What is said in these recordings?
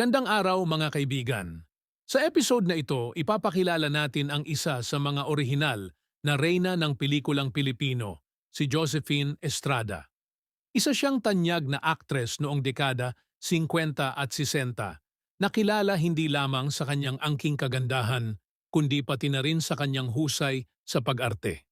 Magandang araw mga kaibigan. Sa episode na ito, ipapakilala natin ang isa sa mga orihinal na reyna ng pelikulang Pilipino, si Josephine Estrada. Isa siyang tanyag na aktres noong dekada 50 at 60, nakilala hindi lamang sa kanyang angking kagandahan, kundi pati na rin sa kanyang husay sa pag-arte.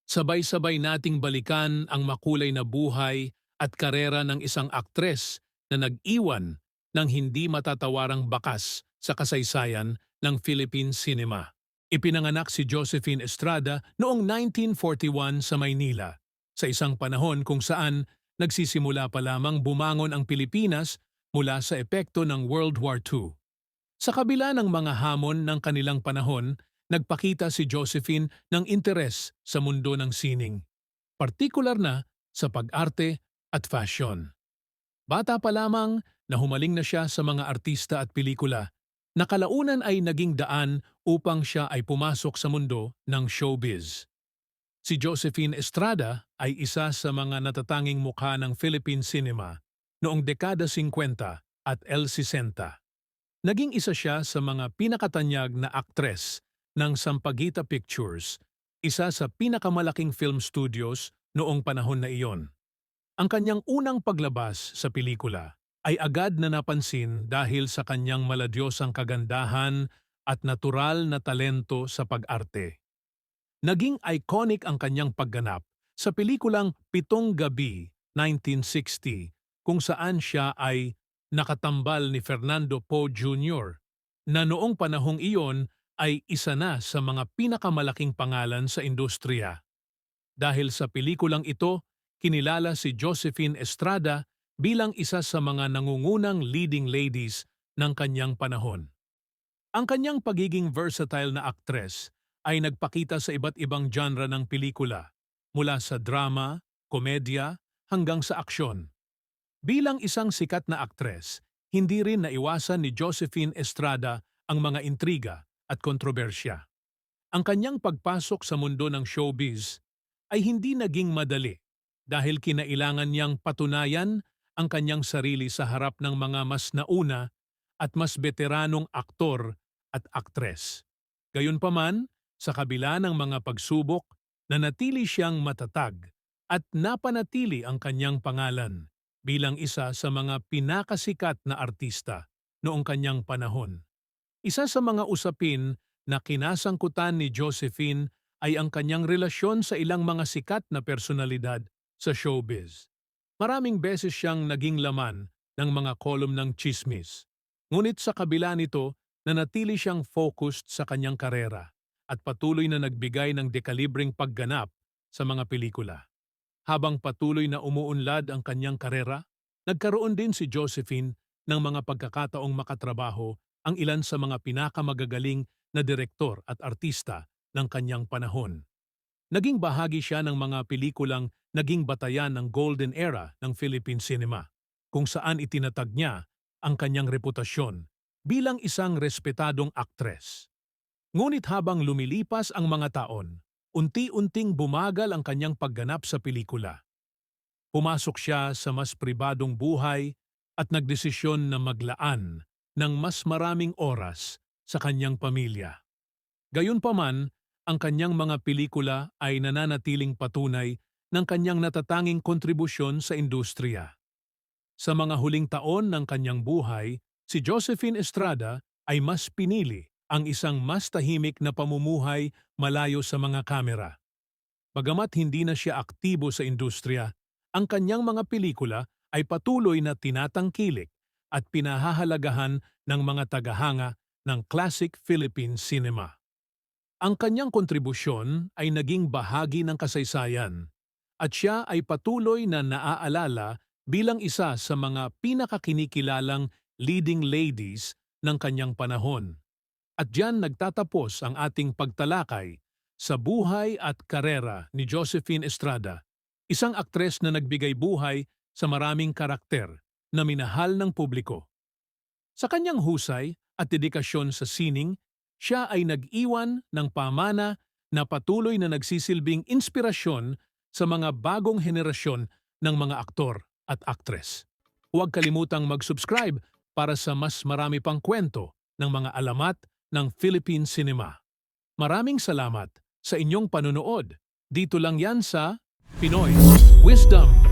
Sabay-sabay nating balikan ang makulay na buhay at karera ng isang aktres na nag-iwan ng hindi matatawarang bakas sa kasaysayan ng Philippine cinema. Ipinanganak si Josephine Estrada noong 1941 sa Maynila, sa isang panahon kung saan nagsisimula pa lamang bumangon ang Pilipinas mula sa epekto ng World War II. Sa kabila ng mga hamon ng kanilang panahon, nagpakita si Josephine ng interes sa mundo ng sining, partikular na sa pag-arte at fashion. Bata pa lamang, nahumaling na siya sa mga artista at pelikula, na kalaunan ay naging daan upang siya ay pumasok sa mundo ng showbiz. Si Josephine Estrada ay isa sa mga natatanging mukha ng Philippine cinema noong dekada 50 at 60. Naging isa siya sa mga pinakatanyag na aktres ng Sampaguita Pictures, isa sa pinakamalaking film studios noong panahon na iyon. Ang kanyang unang paglabas sa pelikula ay agad na napansin dahil sa kanyang maladyosang kagandahan at natural na talento sa pag-arte. Naging iconic ang kanyang pagganap sa pelikulang Pitong Gabi, 1960, kung saan siya ay nakatambal ni Fernando Poe Jr., na noong panahong iyon ay isa na sa mga pinakamalaking pangalan sa industriya. Dahil sa pelikulang ito, kinilala si Josephine Estrada bilang isa sa mga nangungunang leading ladies ng kanyang panahon. Ang kanyang pagiging versatile na aktres ay nagpakita sa iba't ibang genre ng pelikula, mula sa drama, komedya, hanggang sa aksyon. Bilang isang sikat na aktres, hindi rin naiwasan ni Josephine Estrada ang mga intriga at kontrobersya. Ang kanyang pagpasok sa mundo ng showbiz ay hindi naging madali dahil kinailangan niyang patunayan ang kanyang sarili sa harap ng mga mas nauna at mas veteranong aktor at aktres. Gayunpaman, sa kabila ng mga pagsubok, nanatili siyang matatag at napanatili ang kanyang pangalan bilang isa sa mga pinakasikat na artista noong kanyang panahon. Isa sa mga usapin na kinasangkutan ni Josephine ay ang kanyang relasyon sa ilang mga sikat na personalidad sa showbiz. Maraming beses siyang naging laman ng mga kolum ng tsismis. Ngunit sa kabila nito, nanatili siyang focused sa kanyang karera at patuloy na nagbigay ng dekalibreng pagganap sa mga pelikula. Habang patuloy na umuunlad ang kanyang karera, nagkaroon din si Josephine ng mga pagkakataong makatrabaho ang ilan sa mga pinakamagagaling na direktor at artista ng kanyang panahon. Naging bahagi siya ng mga pelikulang naging batayan ng golden era ng Philippine cinema, kung saan itinatag niya ang kanyang reputasyon bilang isang respetadong aktres. Ngunit habang lumilipas ang mga taon, unti-unting bumagal ang kanyang pagganap sa pelikula. Pumasok siya sa mas pribadong buhay at nagdesisyon na maglaan ng mas maraming oras sa kanyang pamilya. Gayunpaman, ang kanyang mga pelikula ay nananatiling patunay ng kanyang natatanging kontribusyon sa industriya. Sa mga huling taon ng kanyang buhay, si Josephine Estrada ay mas pinili ang isang mas tahimik na pamumuhay malayo sa mga kamera. Bagamat hindi na siya aktibo sa industriya, ang kanyang mga pelikula ay patuloy na tinatangkilik at pinahahalagahan ng mga tagahanga ng classic Philippine cinema. Ang kanyang kontribusyon ay naging bahagi ng kasaysayan at siya ay patuloy na naaalala bilang isa sa mga pinakakinikilalang leading ladies ng kanyang panahon. At diyan nagtatapos ang ating pagtalakay sa buhay at karera ni Josephine Estrada, isang aktres na nagbigay buhay sa maraming karakter na minahal ng publiko. Sa kanyang husay at dedikasyon sa sining, siya ay nag-iwan ng pamana na patuloy na nagsisilbing inspirasyon sa mga bagong henerasyon ng mga aktor at aktres. Huwag kalimutang mag-subscribe para sa mas marami pang kwento ng mga alamat ng Philippine cinema. Maraming salamat sa inyong panunood. Dito lang yan sa Pinoy Wisdom